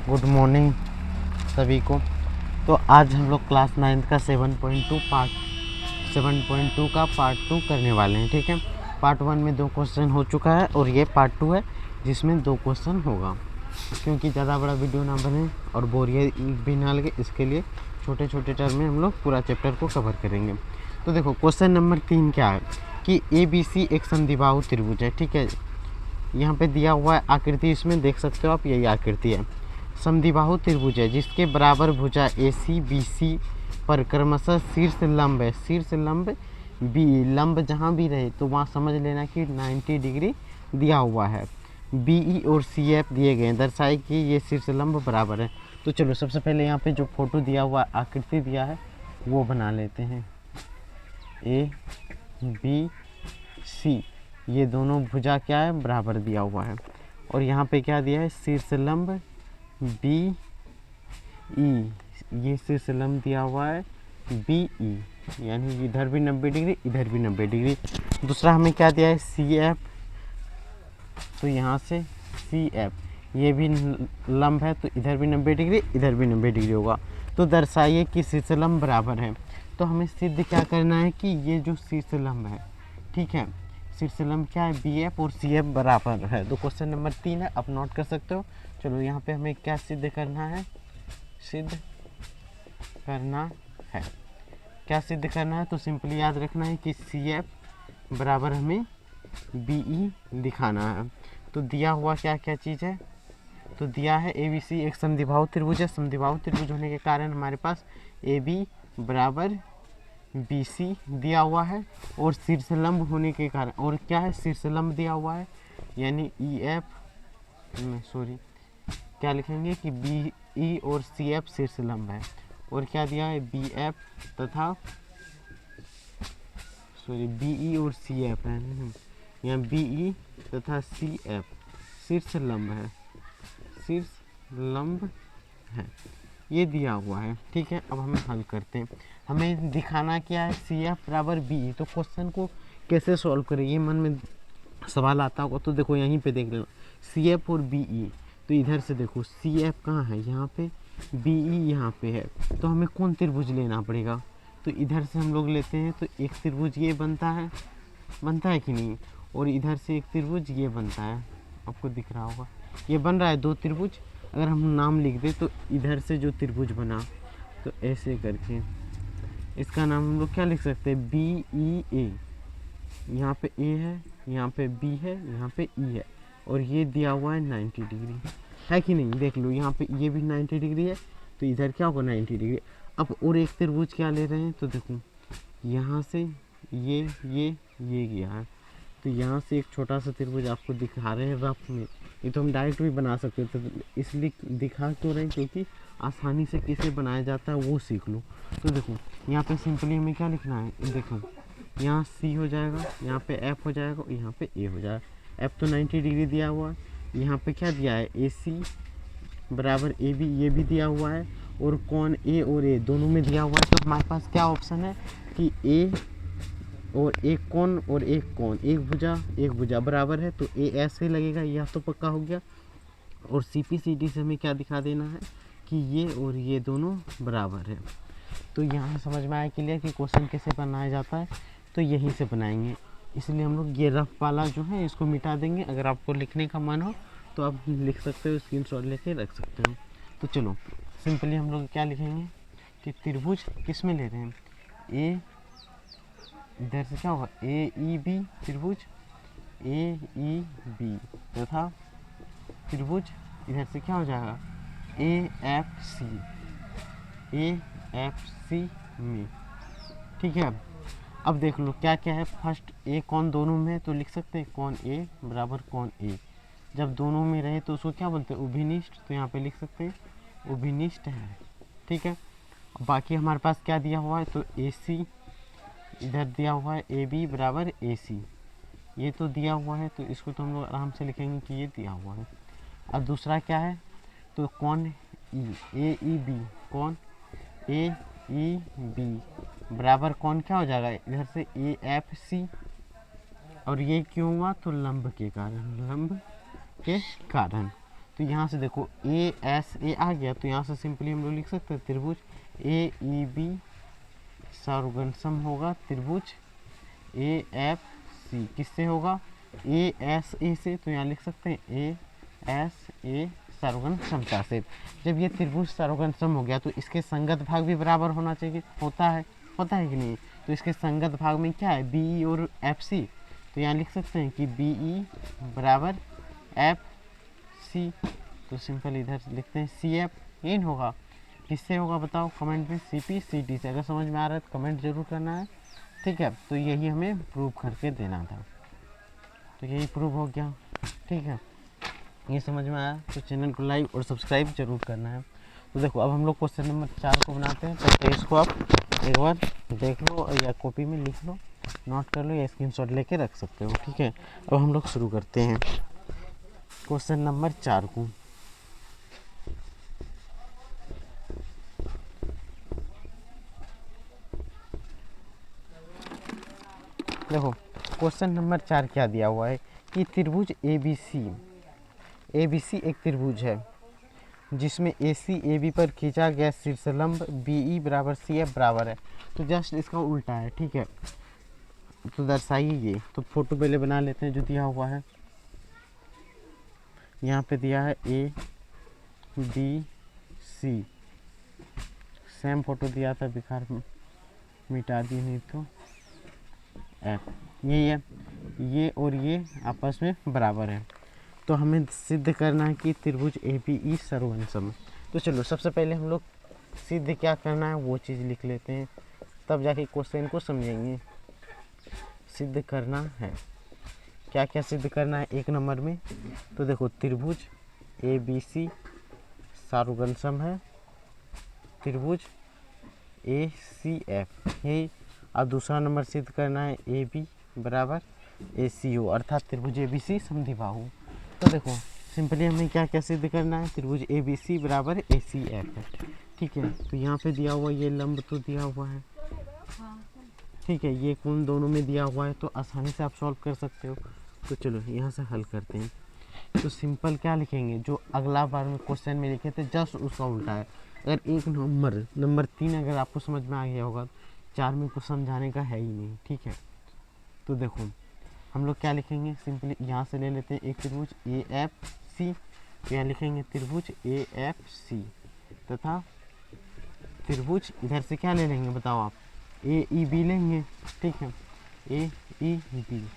Good morning सभी को। तो आज हम लोग क्लास 9th का 7.2 का पार्ट 2 करने वाले हैं। ठीक है, पार्ट 1 में 2 क्वेश्चन हो चुका है और ये पार्ट 2 है जिसमें 2 क्वेश्चन होगा, क्योंकि ज़्यादा बड़ा वीडियो ना बने और बोरियत भी ना लगे, इसके लिए छोटे छोटे टर्म में हम लोग पूरा चैप्टर को कवर करेंगे। तो देखो क्वेश्चन नंबर 3 क्या है कि ABC एक समद्विबाहु त्रिभुज है। ठीक है, यहाँ पे दिया हुआ है आकृति, इसमें देख सकते हो आप, यही आकृति है। समद्विबाहु त्रिभुज है जिसके बराबर भुजा AC BC पर क्रमशः शीर्ष लंब है, शीर्ष लंब B, लंब जहाँ भी रहे तो वहाँ समझ लेना कि 90 डिग्री दिया हुआ है। BE और CF दिए गए हैं, दर्शाए कि ये शीर्ष लंब बराबर है। तो चलो सबसे पहले यहाँ पे जो फोटो दिया हुआ आकृति दिया है वो बना लेते हैं। ABC ये दोनों भुजा क्या है, बराबर दिया हुआ है। और यहाँ पे क्या दिया है, शीर्ष लंब BE, ये शीर्ष लंब दिया हुआ है BE, यानी इधर भी 90 डिग्री इधर भी 90 डिग्री। दूसरा हमें क्या दिया है, CF, तो यहाँ से CF ये भी लंब है, तो इधर भी 90 डिग्री इधर भी 90 डिग्री होगा। तो दर्शाइए कि शीर्ष लंब बराबर है। तो हमें सिद्ध क्या करना है कि ये जो शीर्ष लंब है, ठीक है, शीर्ष लंब क्या है, BF और CF बराबर है। तो क्वेश्चन नंबर 3 है, आप नोट कर सकते हो। चलो यहाँ पे हमें क्या सिद्ध करना है, सिद्ध करना है, क्या सिद्ध करना है, तो सिंपली याद रखना है कि CF बराबर हमें BE दिखाना है। तो दिया हुआ क्या क्या चीज़ है, तो दिया है ABC एक समद्विबाहु त्रिभुज है। समद्विबाहु त्रिभुज होने के कारण हमारे पास AB बराबर BC दिया हुआ है, और शीर्ष लंब होने के कारण, और क्या है, शीर्ष लंब दिया हुआ है, यानी EF क्या लिखेंगे कि BE और CF शीर्ष लंब है। और क्या दिया है, BF तथा BE और CF है, यहाँ BE तथा CF शीर्ष लंब है, शीर्ष लंब है, ये दिया हुआ है। ठीक है, अब हम हल करते हैं। हमें दिखाना क्या है, CF बराबर BE। तो क्वेश्चन को कैसे सॉल्व करें, ये मन में सवाल आता होगा। तो देखो यहीं पे देख लेना, CF और BE, तो इधर से देखो CF कहाँ है, यहाँ पे, BE यहाँ पे है। तो हमें कौन त्रिभुज लेना पड़ेगा, तो इधर से हम लोग लेते हैं, तो एक त्रिभुज ये बनता है कि नहीं, और इधर से एक त्रिभुज ये बनता है, आपको दिख रहा होगा, ये बन रहा है 2 त्रिभुज। अगर हम नाम लिख दें तो इधर से जो त्रिभुज बना, तो ऐसे करके इसका नाम हम लोग क्या लिख सकते हैं, BEA। यहाँ पे A है, यहाँ पे B है, यहाँ पे E है, और ये दिया हुआ है 90 डिग्री, है कि नहीं। देख लो यहाँ पे ये भी 90 डिग्री है, तो इधर क्या होगा, 90 डिग्री। अब और एक त्रिभुज क्या ले रहे हैं, तो देखो यहाँ से ये गया है, तो यहाँ से एक छोटा सा त्रिभुज आपको दिखा रहे हैं रफ में। ये तो हम डायरेक्ट भी बना सकते थे, तो इसलिए दिखा क्यों रहे हैं, क्योंकि आसानी से कैसे बनाया जाता है वो सीख लो। तो देखो यहाँ पे सिंपली हमें क्या लिखना है, देखो यहाँ C हो जाएगा, यहाँ पे F हो जाएगा, और यहाँ पे A हो जाएगा। F तो 90 डिग्री दिया हुआ है, यहाँ पे क्या दिया है, AC बराबर AB, ये भी दिया हुआ है, और कौन A और A दोनों में दिया हुआ है। तो हमारे पास क्या ऑप्शन है कि A और एक कोण और एक कोण, एक भुजा बराबर है, तो A ऐसे लगेगा, यह तो पक्का हो गया। और CP CD से हमें क्या दिखा देना है कि ये और ये दोनों बराबर है। तो यहाँ समझ में आया क्लियर कि क्वेश्चन कैसे बनाया जाता है, तो यहीं से बनाएंगे। इसलिए हम लोग ये रफ वाला जो है इसको मिटा देंगे। अगर आपको लिखने का मन हो तो आप लिख सकते हो, स्क्रीनशॉट लेके रख सकते हो। तो चलो सिंपली हम लोग क्या लिखेंगे कि त्रिभुज किस में ले रहे हैं, A, इधर से क्या होगा AEB त्रिभुज, AEB तथा त्रिभुज इधर से क्या हो जाएगा AFC में। ठीक है, अब देख लो क्या क्या है। फर्स्ट A कौन दोनों में है, तो लिख सकते हैं कौन A बराबर कौन A। जब दोनों में रहे तो उसको क्या बोलते हैं, उभयनिष्ठ। तो यहाँ पे लिख सकते हैं उभयनिष्ठ है। ठीक है, बाकी हमारे पास क्या दिया हुआ है, तो AC इधर दिया हुआ है AB बराबर AC, ये तो दिया हुआ है, तो इसको तो हम लोग आराम से लिखेंगे कि ये दिया हुआ है। अब दूसरा क्या है, तो कौन AEB, कौन AEB बराबर कौन क्या हो जाएगा, इधर से AFC, और ये क्यों हुआ, तो लंब के कारण, तो यहाँ से देखो ए एस ए आ गया, तो यहाँ से सिंपली हम लोग लिख सकते हैं त्रिभुज ए ई बी सार्वगणसम होगा त्रिभुज ए एफ सी। किससे होगा? ए एस ए से, तो यहाँ लिख सकते हैं ए एस ए सार्वगण समता से। जब ये त्रिभुज सार्वगण सम हो गया तो इसके संगत भाग भी बराबर होना चाहिए, होता है कि नहीं? तो इसके संगत भाग में क्या है? बी ई और एफ सी। तो यहाँ लिख सकते हैं कि बी ई बराबर एफ सी। तो सिंपल इधर लिखते हैं सी एफ। इन होगा, किससे होगा बताओ कमेंट में? सी पी सी टी से। अगर समझ में आ रहा है तो कमेंट जरूर करना है, ठीक है? तो यही हमें प्रूव करके देना था, तो यही प्रूव हो गया, ठीक है? ये समझ में आया तो चैनल को लाइक और सब्सक्राइब जरूर करना है। तो देखो अब हम लोग क्वेश्चन नंबर 4 को बनाते हैं। तो इसको आप एक बार देख लो या कॉपी में लिख लो, नोट कर लो या स्क्रीनशॉट लेके रख सकते हो, ठीक है? अब हम लोग शुरू करते हैं क्वेश्चन नंबर 4 को। देखो क्वेश्चन नंबर 4 क्या दिया हुआ है कि त्रिभुज ए बी सी एक त्रिभुज है जिसमें ए सी ए बी पर खींचा गया शीर्षलंब बी ई बराबर सी एफ बराबर है। तो जस्ट इसका उल्टा है, ठीक है? तो दर्शाइए ये। तो फोटो पहले बना लेते हैं जो दिया हुआ है। यहाँ पे दिया है A B C, same photo दिया था, बेकार मिटा दी नहीं तो एफ। यही है, ये और ये आपस में बराबर है। तो हमें सिद्ध करना है कि त्रिभुज ए बी ई सर्वगणसम। तो चलो सबसे पहले हम लोग सिद्ध क्या करना है वो चीज़ लिख लेते हैं, तब जाके क्वेश्चन को समझेंगे। सिद्ध करना है, क्या क्या सिद्ध करना है एक नंबर में? तो देखो त्रिभुज ए बी सी सार्वगणसम है त्रिभुज ए सी एफ, यही। और दूसरा नंबर सिद्ध करना है ए बी बराबर ए सी ओ, अर्थात त्रिभुज ए बी सी समद्विबाहु। तो देखो सिंपली हमें क्या क्या सिद्ध करना है? त्रिभुज ए बी सी बराबर ए सी एफ है, ठीक है? तो यहाँ पे दिया हुआ ये लंब तो दिया हुआ है, ठीक है? ये कोण दोनों में दिया हुआ है, तो आसानी से आप सॉल्व कर सकते हो। तो चलो यहाँ से हल करते हैं। तो सिंपल क्या लिखेंगे? जो अगला बार में क्वेश्चन में लिखे थे जस्ट उसका उल्टा है। अगर एक नंबर 3 अगर आपको समझ में आ गया होगा, 4 में कुछ समझाने का है ही नहीं, ठीक है? तो देखो हम लोग क्या लिखेंगे? सिंपली यहाँ से ले लेते हैं एक त्रिभुज ए एफ सी। तो यहाँ लिखेंगे त्रिभुज ए एफ सी तथा त्रिभुज इधर से क्या ले लेंगे बताओ आप? ए ई बी लेंगे, ठीक है? ए ई बी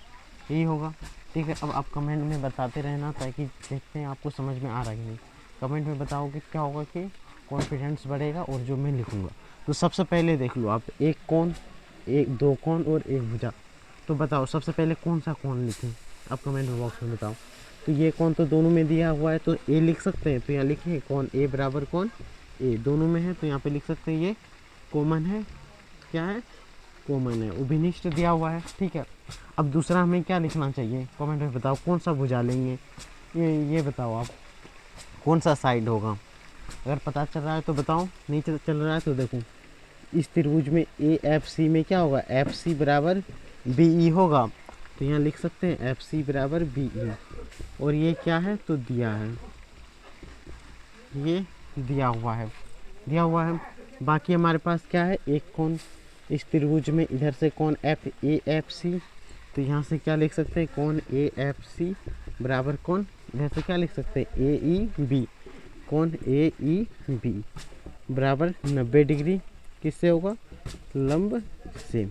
यही होगा, ठीक है? अब आप कमेंट में बताते रहना ताकि देखते हैं आपको समझ में आ रहा है कि नहीं। कमेंट में बताओगे क्या होगा कि कॉन्फिडेंस बढ़ेगा और जो मैं लिखूँगा। तो सबसे पहले देख लो आप, एक कोण, एक दो कोण और एक भुजा। तो बताओ सबसे पहले कौन सा कोण लिखें? आप कमेंट बॉक्स में बताओ। तो ये कोण तो दोनों में दिया हुआ है, तो ए लिख सकते हैं। तो यहाँ लिखें कोण ए बराबर कोण ए, दोनों में है तो यहाँ पे लिख सकते हैं ये कॉमन है। क्या है? कॉमन है। उभयनिष्ठ दिया हुआ है, ठीक है? अब दूसरा हमें क्या लिखना चाहिए? कमेंट में बताओ कौन सा भुजा लेंगे? ये बताओ आप कौन सा साइड होगा? अगर पता चल रहा है तो बताओ, नहीं चल रहा है तो देखो इस त्रिभुज में ए एफ सी में क्या होगा? एफ सी बराबर बी ई होगा। तो यहाँ लिख सकते हैं एफ सी बराबर बी ई। और ये क्या है? तो दिया है, ये दिया हुआ है। बाकी हमारे पास क्या है? एक कोण इस त्रिभुज में इधर से कोण एफ ए एफ सी। तो यहाँ से क्या लिख सकते हैं? कोण ए एफ सी बराबर कोण इधर से क्या लिख सकते हैं? ए ई बी। कोण ए ई बी बराबर 90 डिग्री किससे होगा? लंब से।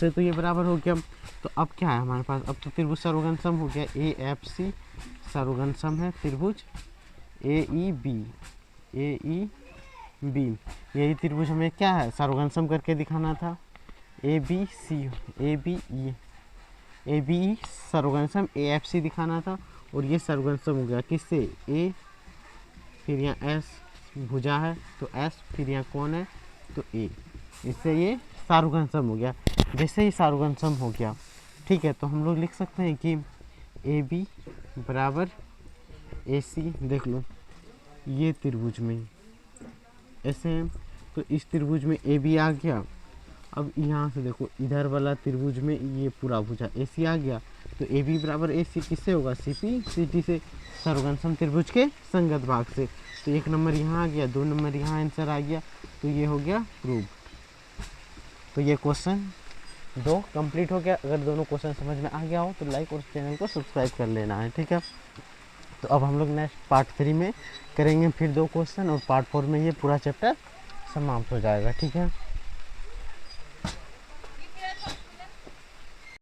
तो ये बराबर हो गया। तो अब क्या है हमारे पास? अब तो त्रिभुज सर्वगणसम हो गया। ए एफ सी सर्वगणसम है त्रिभुज ए ई बी। यही त्रिभुज हमें क्या है? सर्वगणसम करके दिखाना था। A B E सर्वगणसम A F C दिखाना था और ये सर्वगणसम हो गया किससे? ए, फिर यहाँ एस भुजा है तो एस, फिर यहाँ कौन है तो ए। इससे ये सार्वगणसम हो गया। जैसे ही सार्वगणसम हो गया, ठीक है, तो हम लोग लिख सकते हैं कि ए बी बराबर ए सी। देख लो ये त्रिभुज में ऐसे है, तो इस त्रिभुज में ए बी आ गया। अब यहाँ से देखो इधर वाला त्रिभुज में ये पूरा भुजा ए सी आ गया, तो ए बी बराबर ए सी किससे होगा, सी पी सी टी से, सर्वगन समत्रिभुज के संगत भाग से। तो 1 नंबर यहाँ आ गया, 2 नंबर यहाँ आंसर आ गया, तो ये हो गया प्रूव। तो ये क्वेश्चन 2 कंप्लीट हो गया। अगर दोनों क्वेश्चन समझ में आ गया हो तो लाइक और चैनल को सब्सक्राइब कर लेना है, ठीक है। तो अब हम लोग नेक्स्ट पार्ट 3 में करेंगे फिर 2 क्वेश्चन, और पार्ट 4 में ये पूरा चैप्टर समाप्त हो जाएगा, ठीक है।